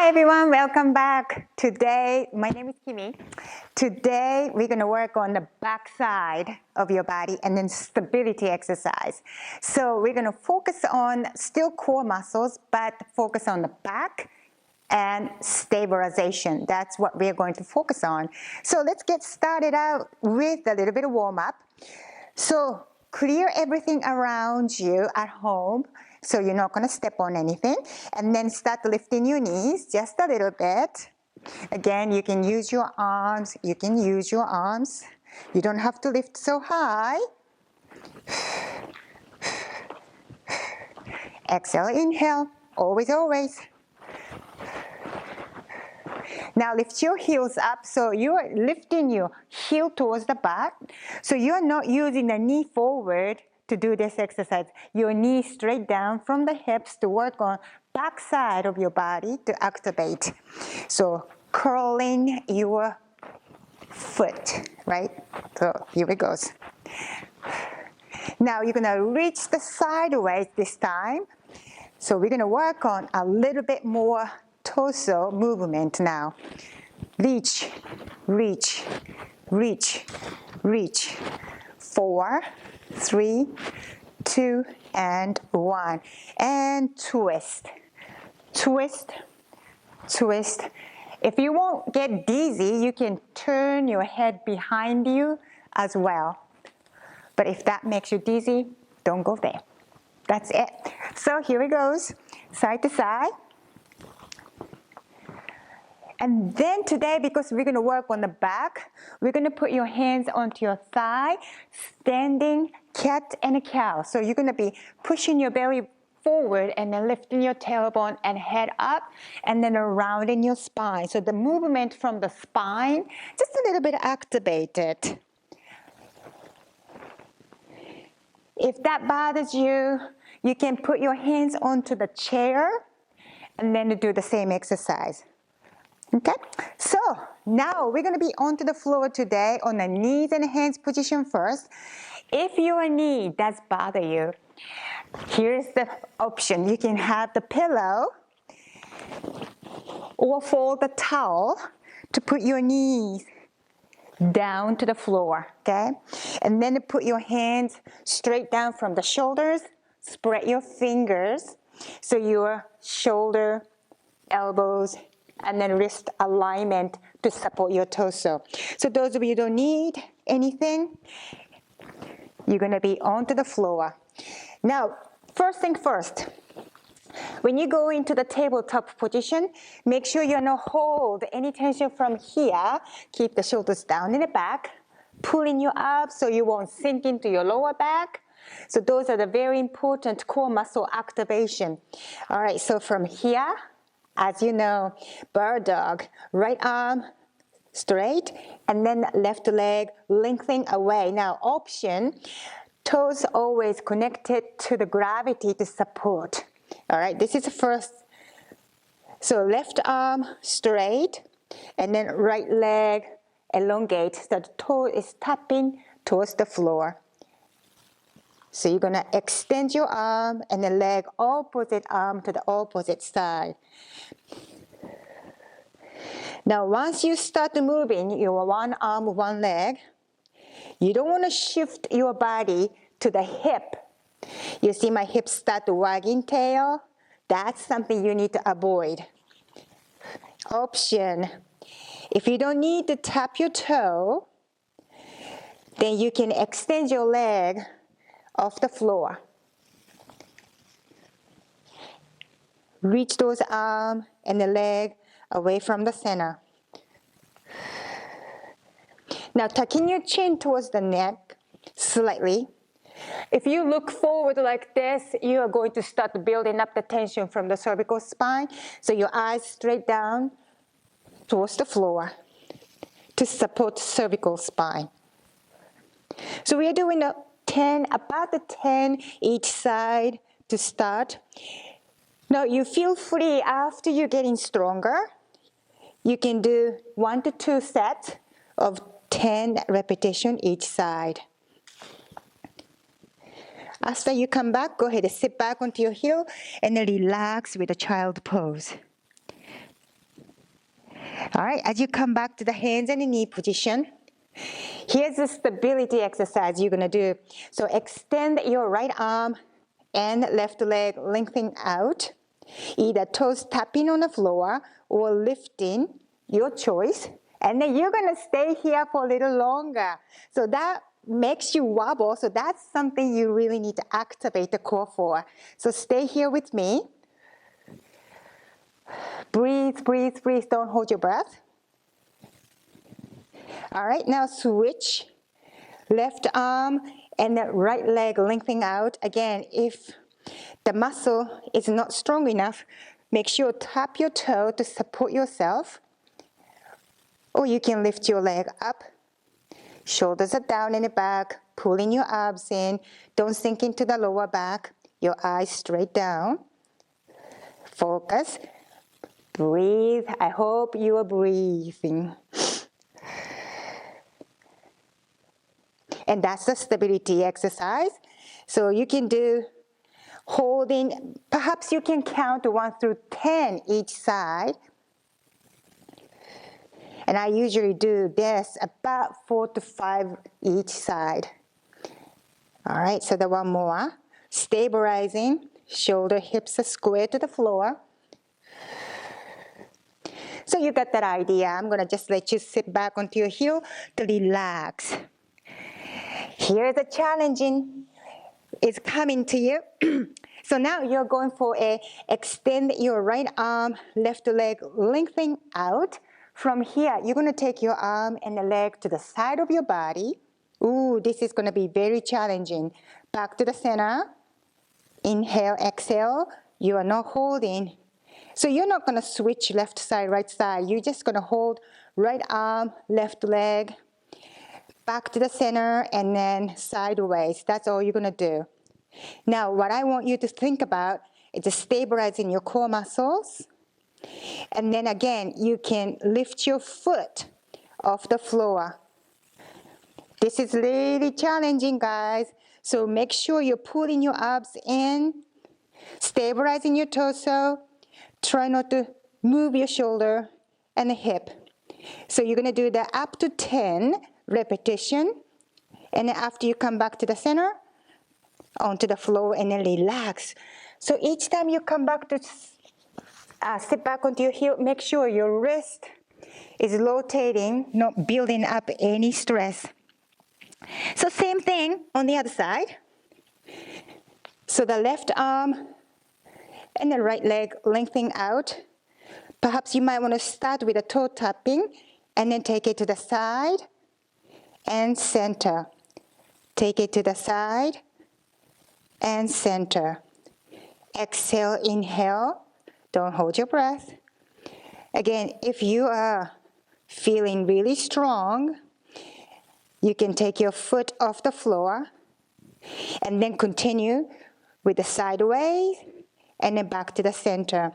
Hi everyone, welcome back. Today, my name is Kimi. Today, we're going to work on the back side of your body and then stability exercise. So we're going to focus on still core muscles, but focus on the back and stabilization. That's what we're going to focus on. So let's get started out with a little bit of warm up. So clear everything around you at home. So you're not going to step on anything. And then start lifting your knees just a little bit. Again, you can use your arms. You can use your arms. You don't have to lift so high. Exhale, inhale. Always, always. Now lift your heels up. So you are lifting your heel towards the back. So you are not using the knee forward to do this exercise. Your knee straight down from the hips to work on back side of your body to activate. So curling your foot, right? So here it goes. Now you're gonna reach the sideways this time. So we're gonna work on a little bit more torso movement now. Reach, reach, reach, reach. 4, 3, 2, and 1. And twist, twist, twist. If you won't get dizzy, you can turn your head behind you as well. But if that makes you dizzy, don't go there. That's it. So here it goes, side to side. And then today, because we're going to work on the back, we're going to put your hands onto your thigh, standing cat and a cow. So you're going to be pushing your belly forward and then lifting your tailbone and head up and then around in your spine. So the movement from the spine, just a little bit activated. If that bothers you, you can put your hands onto the chair and then do the same exercise. Okay, so now we're going to be onto the floor today on the knees and hands position first. If your knee does bother you, here's the option. You can have the pillow or fold the towel to put your knees down to the floor, okay? And then put your hands straight down from the shoulders. Spread your fingers so your shoulder, elbows, and then wrist alignment to support your torso. So those of you who don't need anything, you're going to be onto the floor. Now, first thing first, when you go into the tabletop position, make sure you don't hold any tension from here. Keep the shoulders down in the back, pulling you up so you won't sink into your lower back. So those are the very important core muscle activation. All right, so from here, as you know, bird dog, right arm straight, and then left leg lengthening away. Now, option, toes always connected to the gravity to support. All right, this is the first. So left arm straight, and then right leg elongate so the toe is tapping towards the floor. So you're going to extend your arm and the leg opposite arm to the opposite side. Now once you start moving your one arm, one leg, you don't want to shift your body to the hip. You see my hips start wagging tail? That's something you need to avoid. Option, if you don't need to tap your toe, then you can extend your leg off the floor. Reach those arms and the leg away from the center. Now tucking your chin towards the neck slightly. If you look forward like this, you are going to start building up the tension from the cervical spine. So your eyes straight down towards the floor to support cervical spine. So we are doing a 10, about the 10 each side to start. Now you feel free after you're getting stronger. You can do 1 to 2 sets of 10 repetitions each side. After you come back, go ahead and sit back onto your heel and then relax with a child pose. All right, as you come back to the hands and the knee position, here's the stability exercise you're gonna do. So extend your right arm and left leg lengthen out, either toes tapping on the floor or lifting, your choice. And then you're gonna stay here for a little longer. So that makes you wobble, so that's something you really need to activate the core for. So stay here with me. Breathe, breathe, breathe, don't hold your breath. All right, now switch. Left arm and the right leg lengthening out. Again, if the muscle is not strong enough, make sure tap your toe to support yourself. Or you can lift your leg up. Shoulders are down in the back, pulling your abs in. Don't sink into the lower back. Your eyes straight down. Focus. Breathe. I hope you are breathing. And that's the stability exercise. So you can do holding, perhaps you can count 1 through 10 each side. And I usually do this about 4 to 5 each side. All right, so the one more. Stabilizing, shoulder, hips are square to the floor. So you got that idea. I'm gonna just let you sit back onto your heel to relax. Here's a challenging, it's coming to you. So now you're going for a extend your right arm, left leg lengthen out. From here, you're gonna take your arm and the leg to the side of your body. Ooh, this is gonna be very challenging. Back to the center. Inhale, exhale. You are not holding. So you're not gonna switch left side, right side. You're just gonna hold right arm, left leg, back to the center, and then sideways. That's all you're gonna do. Now, what I want you to think about is just stabilizing your core muscles. And then again, you can lift your foot off the floor. This is really challenging, guys. So make sure you're pulling your abs in, stabilizing your torso. Try not to move your shoulder and the hip. So you're gonna do that up to 10 repetition. And then after you come back to the center, onto the floor and then relax. So each time you come back to sit back onto your heel, make sure your wrist is rotating, not building up any stress. So same thing on the other side. So the left arm and the right leg lengthening out. Perhaps you might want to start with a toe tapping and then take it to the side and center. Take it to the side and center. Exhale, inhale. Don't hold your breath. Again, if you are feeling really strong, you can take your foot off the floor and then continue with the sideways and then back to the center.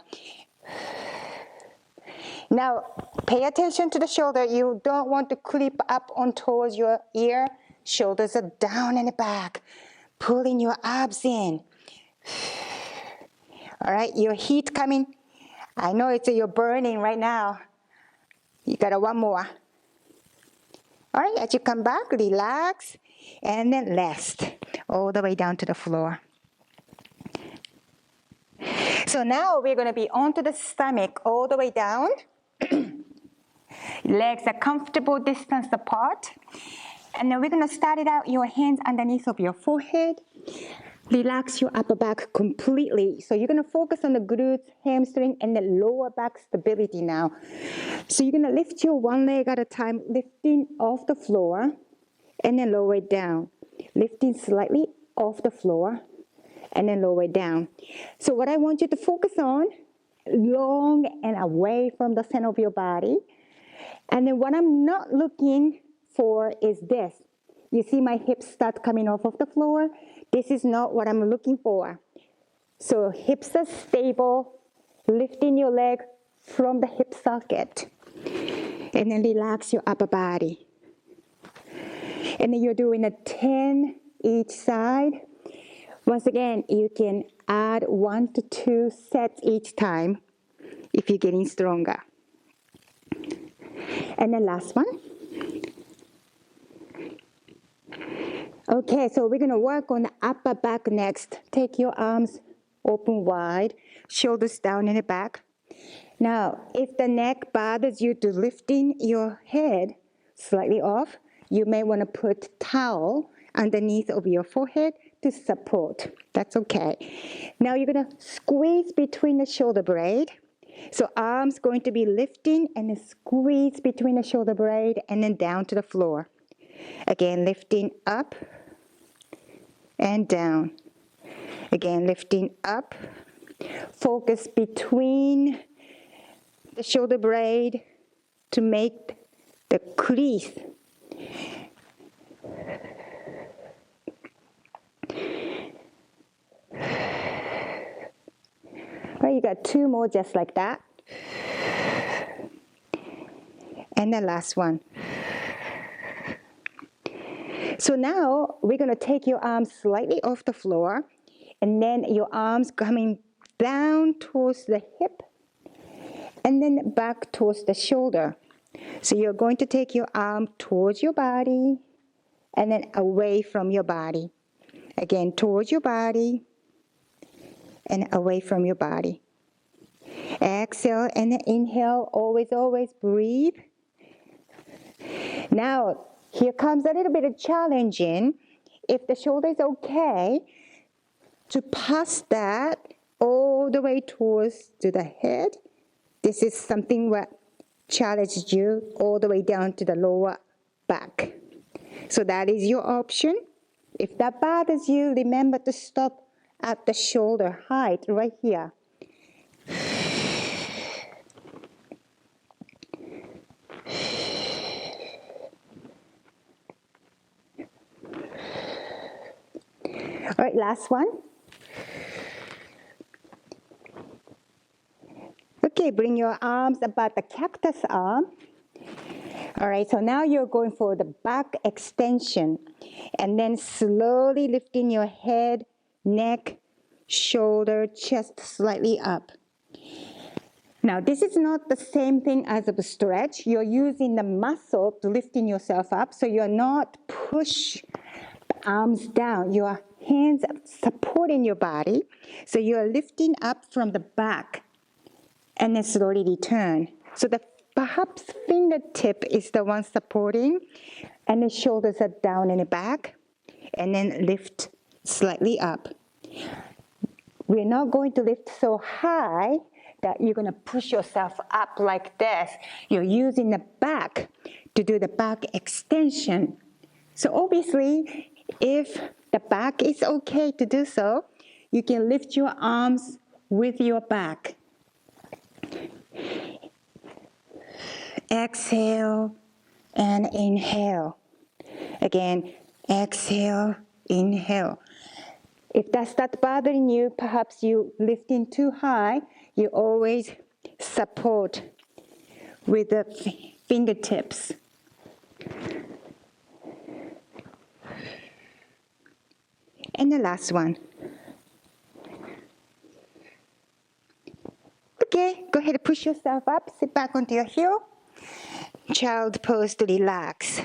Now, pay attention to the shoulder. You don't want to clip up on towards your ear. Shoulders are down in the back. Pulling your abs in. All right, your heat coming. I know you're burning right now. You got one more. All right, as you come back, relax, and then rest all the way down to the floor. So now we're going to be onto the stomach all the way down. Legs are comfortable distance apart. And then we're going to start it out, your hands underneath of your forehead. Relax your upper back completely. So you're going to focus on the glutes, hamstring, and the lower back stability now. So you're going to lift your one leg at a time, lifting off the floor, and then lower it down. Lifting slightly off the floor, and then lower it down. So what I want you to focus on, long and away from the center of your body. And then what I'm not looking for is this. You see my hips start coming off of the floor? This is not what I'm looking for. So hips are stable, lifting your leg from the hip socket. And then relax your upper body. And then you're doing a 10 each side. Once again, you can add 1 to 2 sets each time if you're getting stronger. And then last one. Okay, so we're gonna work on the upper back next. Take your arms open wide, shoulders down in the back. Now, if the neck bothers you to lifting your head slightly off, you may want to put towel underneath of your forehead to support. That's okay. Now you're going to squeeze between the shoulder blade. So arms going to be lifting and then squeeze between the shoulder blade and then down to the floor. Again, lifting up and down. Again, lifting up. Focus between the shoulder blade to make the crease. All right, you got two more just like that. And the last one. So now we're going to take your arms slightly off the floor and then your arms coming down towards the hip and then back towards the shoulder. So you're going to take your arm towards your body and then away from your body. Again, towards your body and away from your body. Exhale and inhale, always, always breathe. Now, here comes a little bit of challenging. If the shoulder is okay, to pass that all the way towards to the head. This is something that challenges you all the way down to the lower back. So that is your option. If that bothers you, remember to stop at the shoulder height right here. All right, last one. Okay, bring your arms about the cactus arm. All right, so now you're going for the back extension and then slowly lifting your head, neck, shoulder, chest slightly up. Now, this is not the same thing as a stretch. You're using the muscle to lifting yourself up, so you're not push the arms down. Your hands supporting your body, so you're lifting up from the back and then slowly return. So the perhaps fingertip is the one supporting, and the shoulders are down in the back, and then lift slightly up. We're not going to lift so high that you're going to push yourself up like this. You're using the back to do the back extension. So obviously, if the back is okay to do so, you can lift your arms with your back. Exhale and inhale. Again, exhale, inhale. If that's not bothering you, perhaps you lifting too high, you always support with the fingertips. And the last one. Okay, go ahead and push yourself up, sit back onto your heel. Child pose to relax.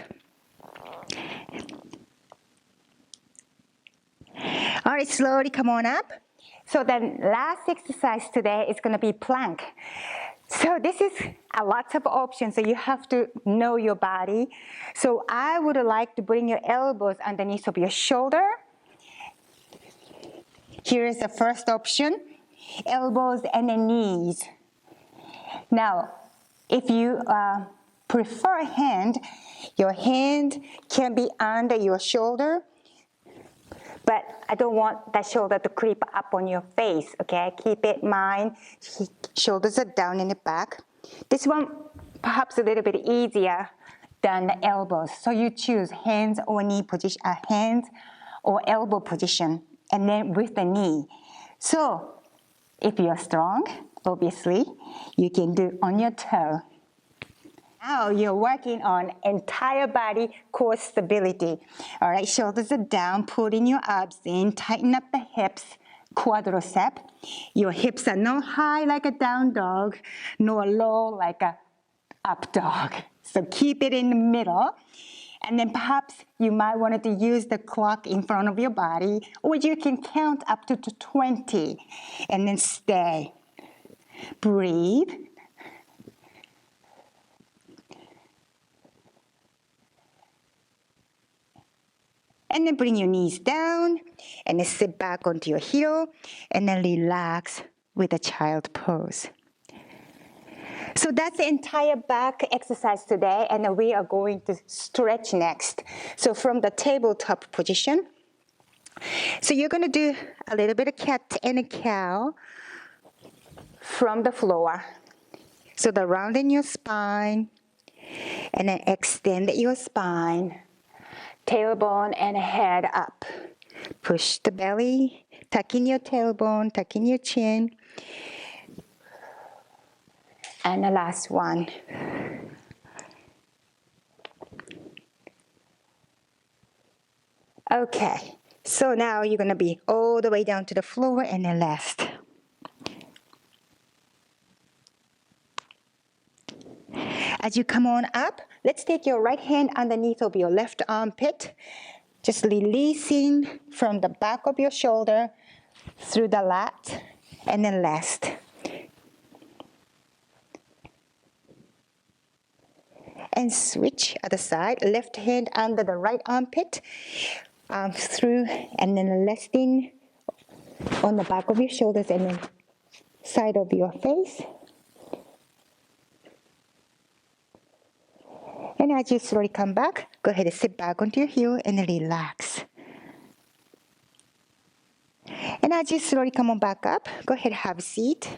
All right, slowly come on up. So the last exercise today is going to be plank. So this is a lot of options, so you have to know your body. So I would like to bring your elbows underneath of your shoulder. Here is the first option, elbows and the knees. Now, if you prefer a hand, your hand can be under your shoulder, but I don't want that shoulder to creep up on your face, okay? Keep it in mind, shoulders are down in the back. This one, perhaps a little bit easier than the elbows. So you choose hands or knee position, hands or elbow position, and then with the knee. So if you're strong, obviously, you can do on your toe. Now you're working on entire body core stability. All right, shoulders are down, pulling your abs in, tighten up the hips, quadricep. Your hips are not high like a down dog, nor low like a up dog. So keep it in the middle. And then perhaps you might want to use the clock in front of your body, or you can count up to 20 and then stay. Breathe. And then bring your knees down and then sit back onto your heel and then relax with a child pose. So that's the entire back exercise today, and we are going to stretch next. So from the tabletop position, so you're going to do a little bit of cat and a cow from the floor. So the round in your spine, and then extend your spine, tailbone and head up. Push the belly, tuck in your tailbone, tuck in your chin. And the last one. Okay, so now you're gonna be all the way down to the floor and then rest. As you come on up, let's take your right hand underneath of your left armpit, just releasing from the back of your shoulder through the lat, and then rest. And switch other side, left hand under the right armpit, through, and then resting on the back of your shoulders and then side of your face. And as you slowly come back, go ahead and sit back onto your heel and relax. And as you slowly come on back up, go ahead and have a seat.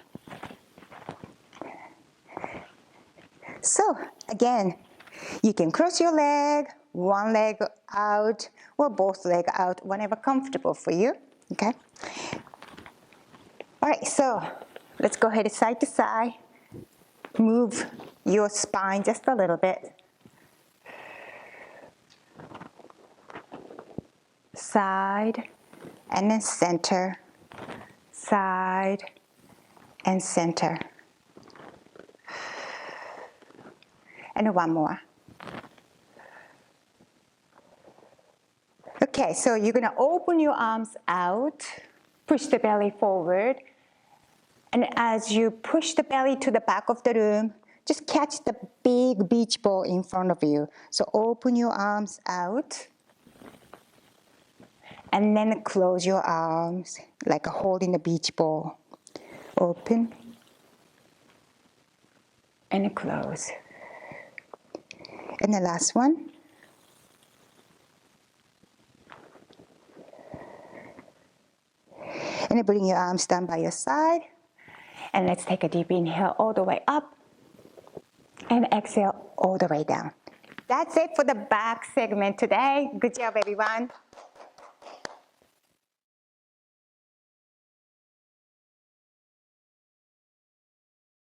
So again, you can cross your leg, one leg out, or both legs out, whenever comfortable for you, okay? All right, so let's go ahead and side to side. Move your spine just a little bit. Side, and then center, side, and center. And one more. Okay, so you're gonna open your arms out, push the belly forward, and as you push the belly to the back of the room, just catch the big beach ball in front of you. So open your arms out, and then close your arms like holding a beach ball. Open, and close. And the last one. And then bring your arms down by your side. And let's take a deep inhale all the way up. And exhale all the way down. That's it for the back segment today. Good job, everyone.